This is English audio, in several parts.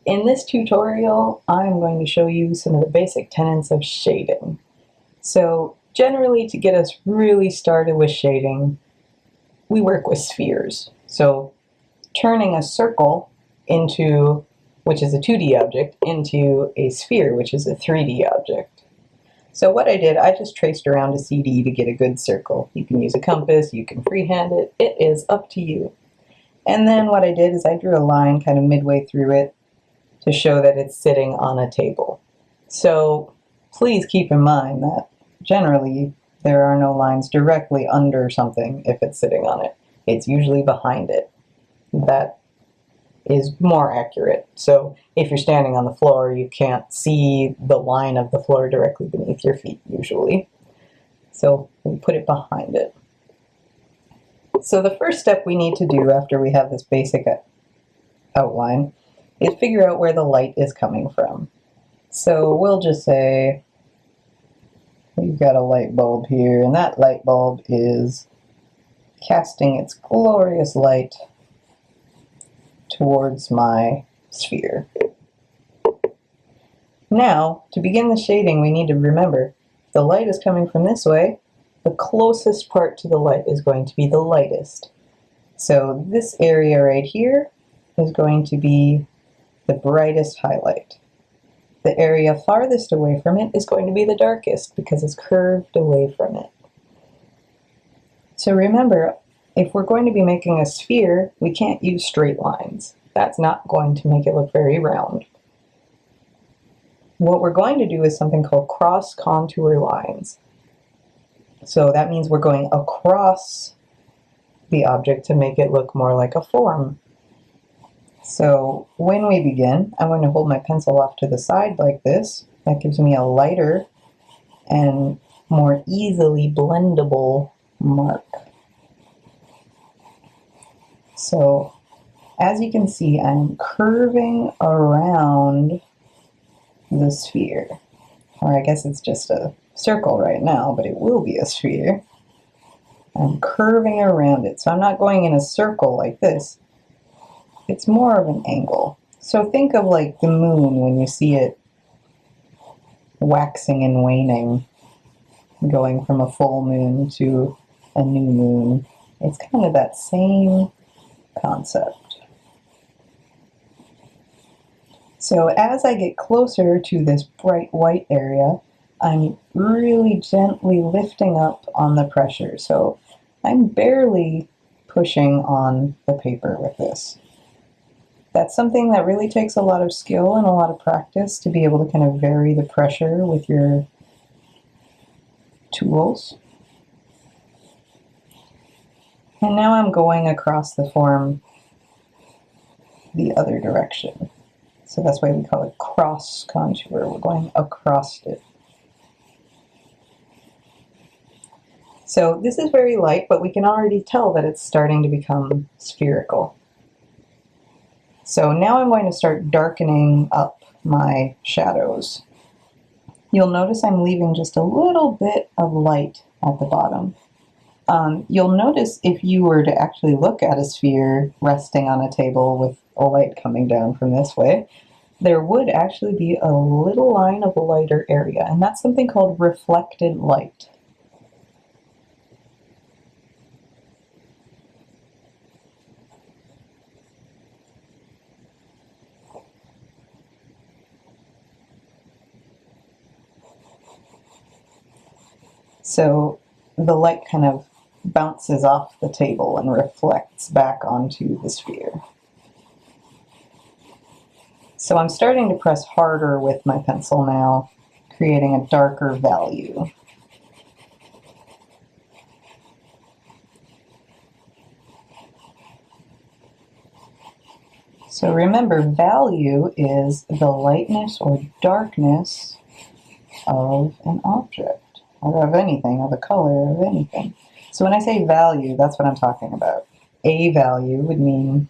In this tutorial, I'm going to show you some of the basic tenets of shading. So generally, to get us really started with shading, we work with spheres. So turning a circle into, which is a 2D object, into a sphere, which is a 3D object. So what I did, I just traced around a CD to get a good circle. You can use a compass, you can freehand it, it is up to you. And then what I did is I drew a line kind of midway through it to show that it's sitting on a table. So please keep in mind that generally there are no lines directly under something if it's sitting on it. It's usually behind it. That is more accurate. So if you're standing on the floor, you can't see the line of the floor directly beneath your feet usually. So we put it behind it. So the first step we need to do after we have this basic outline is figure out where the light is coming from. So we'll just say we've got a light bulb here, and that light bulb is casting its glorious light towards my sphere. Now, to begin the shading, we need to remember the light is coming from this way. The closest part to the light is going to be the lightest. So this area right here is going to be the brightest highlight. The area farthest away from it is going to be the darkest because it's curved away from it. So remember, if we're going to be making a sphere, we can't use straight lines. That's not going to make it look very round. What we're going to do is something called cross contour lines. So that means we're going across the object to make it look more like a form. So when we begin, I'm going to hold my pencil off to the side like this. That gives me a lighter and more easily blendable mark. So as you can see, I'm curving around the sphere. Or I guess it's just a circle right now, but it will be a sphere. I'm curving around it. So I'm not going in a circle like this. It's more of an angle. So think of like the moon when you see it waxing and waning, going from a full moon to a new moon. It's kind of that same concept. So as I get closer to this bright white area, I'm really gently lifting up on the pressure. So I'm barely pushing on the paper with this. That's something that really takes a lot of skill and a lot of practice to be able to kind of vary the pressure with your tools. And now I'm going across the form the other direction. So that's why we call it cross contour. We're going across it. So this is very light, but we can already tell that it's starting to become spherical. So now I'm going to start darkening up my shadows. You'll notice I'm leaving just a little bit of light at the bottom. You'll notice if you were to actually look at a sphere resting on a table with a light coming down from this way, there would actually be a little line of a lighter area, and that's something called reflected light. So the light kind of bounces off the table and reflects back onto the sphere. So I'm starting to press harder with my pencil now, creating a darker value. So remember, value is the lightness or darkness of an object. Or of anything, of a color, of anything. So when I say value, that's what I'm talking about. A value would mean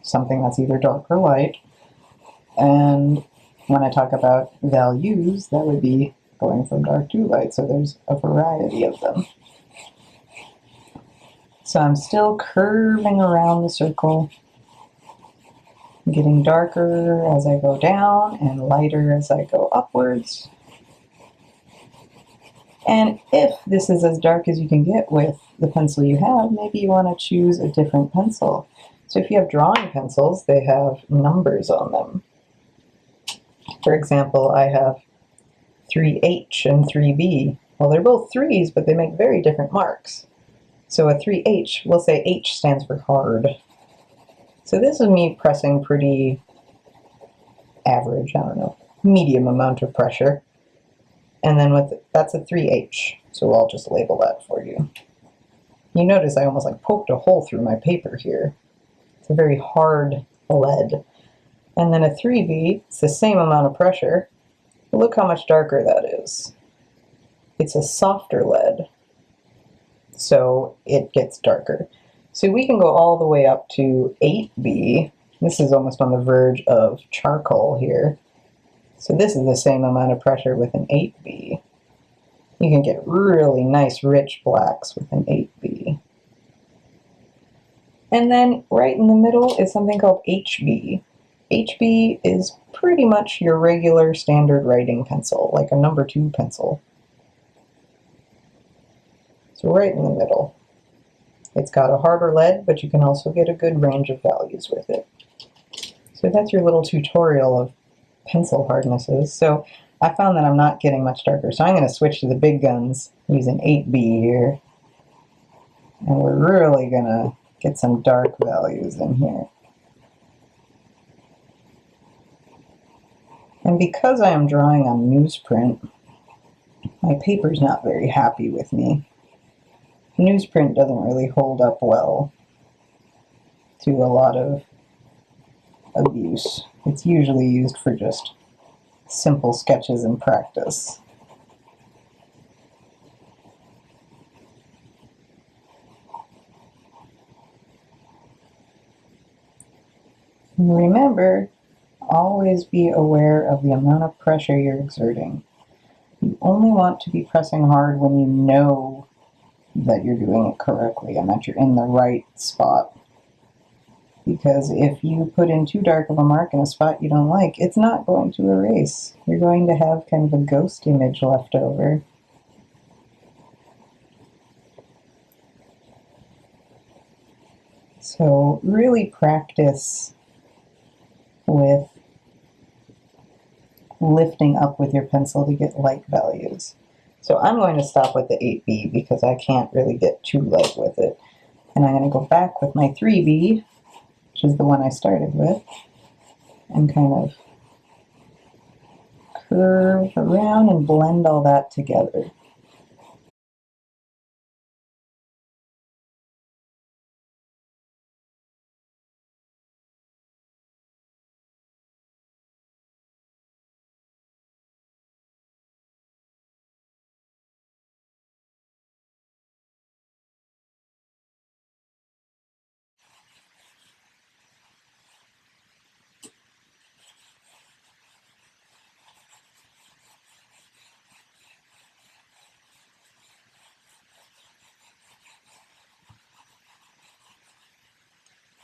something that's either dark or light. And when I talk about values, that would be going from dark to light. So there's a variety of them. So I'm still curving around the circle. getting darker as I go down and lighter as I go upwards. And if this is as dark as you can get with the pencil you have, maybe you want to choose a different pencil. So if you have drawing pencils, they have numbers on them. For example, I have 3H and 3B. Well, they're both 3s, but they make very different marks. So a 3H, we'll say H stands for hard. So this is me pressing pretty average, I don't know, medium amount of pressure. And then that's a 3H, so I'll just label that for you. You notice I almost like poked a hole through my paper here. It's a very hard lead. And then a 3B, it's the same amount of pressure. Look how much darker that is. It's a softer lead, so it gets darker. So we can go all the way up to 8B. This is almost on the verge of charcoal here. So this is the same amount of pressure with an 8B. You can get really nice rich blacks with an 8B. And then right in the middle is something called HB. HB is pretty much your regular standard writing pencil, like a number 2 pencil. So right in the middle. It's got a harder lead, but you can also get a good range of values with it. So that's your little tutorial of pencil hardnesses. So I found that I'm not getting much darker, so I'm going to switch to the big guns using 8B here. And we're really going to get some dark values in here. And because I am drawing on newsprint, my paper's not very happy with me. Newsprint doesn't really hold up well to a lot of abuse. It's usually used for just simple sketches and practice. Remember, always be aware of the amount of pressure you're exerting. You only want to be pressing hard when you know that you're doing it correctly and that you're in the right spot. Because if you put in too dark of a mark in a spot you don't like, it's not going to erase. You're going to have kind of a ghost image left over. So really practice with lifting up with your pencil to get light values. So I'm going to stop with the 8B because I can't really get too light with it. And I'm going to go back with my 3B, which is the one I started with, and kind of curve around and blend all that together.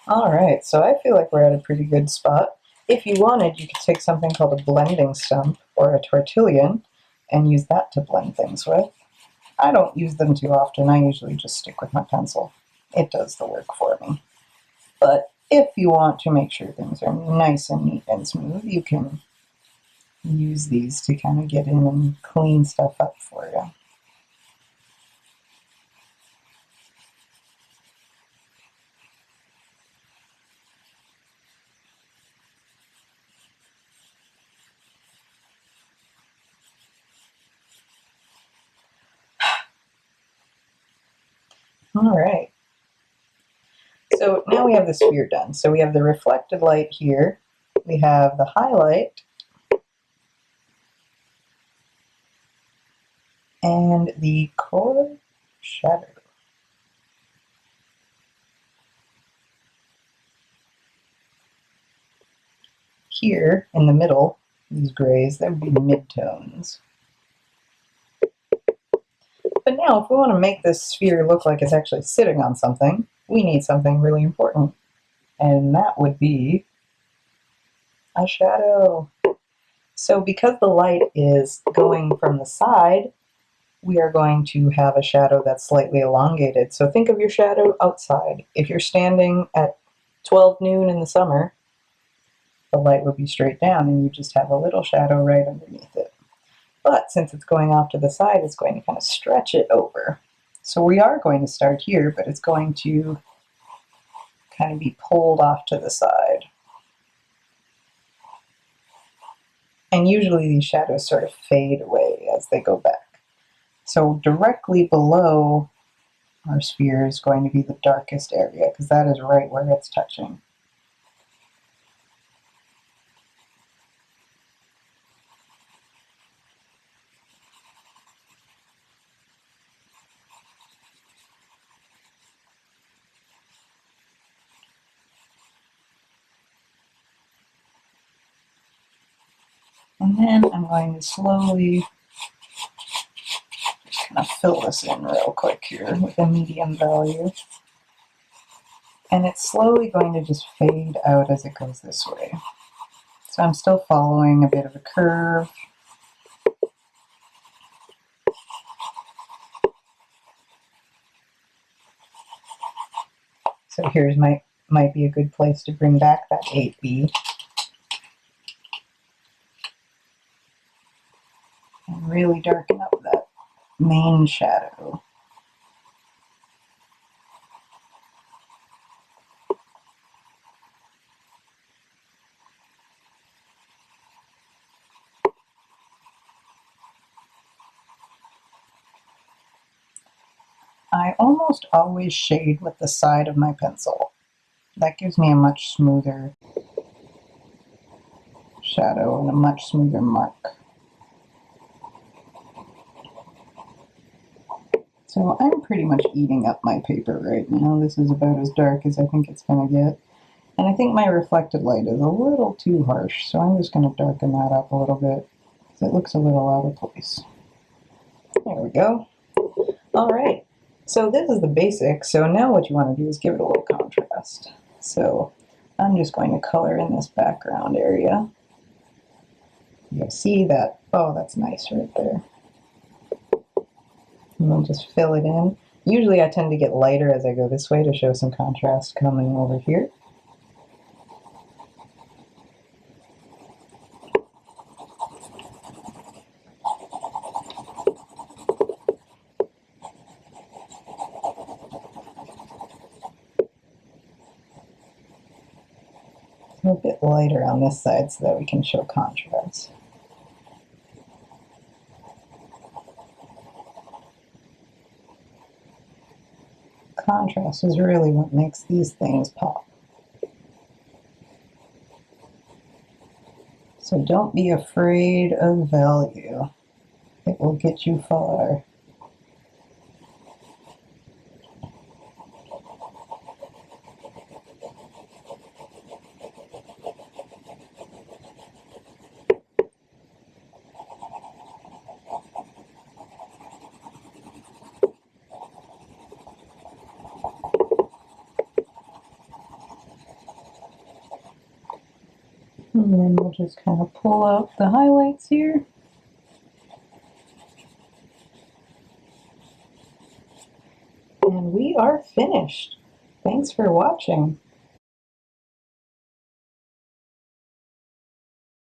Alright, so I feel like we're at a pretty good spot. If you wanted, you could take something called a blending stump or a tortillon and use that to blend things with. I don't use them too often. I usually just stick with my pencil. It does the work for me. But if you want to make sure things are nice and neat and smooth, you can use these to kind of get in and clean stuff up for you. All right. So now we have the sphere done. So we have the reflected light here. We have the highlight. And the core shadow. Here in the middle, these grays, that would be midtones. But now, if we want to make this sphere look like it's actually sitting on something, we need something really important. And that would be a shadow. So because the light is going from the side, we are going to have a shadow that's slightly elongated. So think of your shadow outside. If you're standing at 12 noon in the summer, the light would be straight down and you just have a little shadow right underneath it. But since it's going off to the side, it's going to kind of stretch it over. So we are going to start here, but it's going to kind of be pulled off to the side. And usually these shadows sort of fade away as they go back. So directly below our sphere is going to be the darkest area, because that is right where it's touching. And then I'm going to slowly just kind of fill this in real quick here with a medium value. And it's slowly going to just fade out as it goes this way. So I'm still following a bit of a curve. So here's might be a good place to bring back that 8B. And really darken up that main shadow. I almost always shade with the side of my pencil. That gives me a much smoother shadow and a much smoother mark. So I'm pretty much eating up my paper right now. This is about as dark as I think it's going to get. And I think my reflected light is a little too harsh, so I'm just going to darken that up a little bit because it looks a little out of place. There we go. All right, so this is the basic. So now what you want to do is give it a little contrast. So I'm just going to color in this background area. You'll see that, oh, that's nice right there. And we'll just fill it in. Usually I tend to get lighter as I go this way to show some contrast coming over here. A bit lighter on this side so that we can show contrast. Contrast is really what makes these things pop. So don't be afraid of value. It will get you far. And then we'll just kind of pull out the highlights here. And we are finished. Thanks for watching.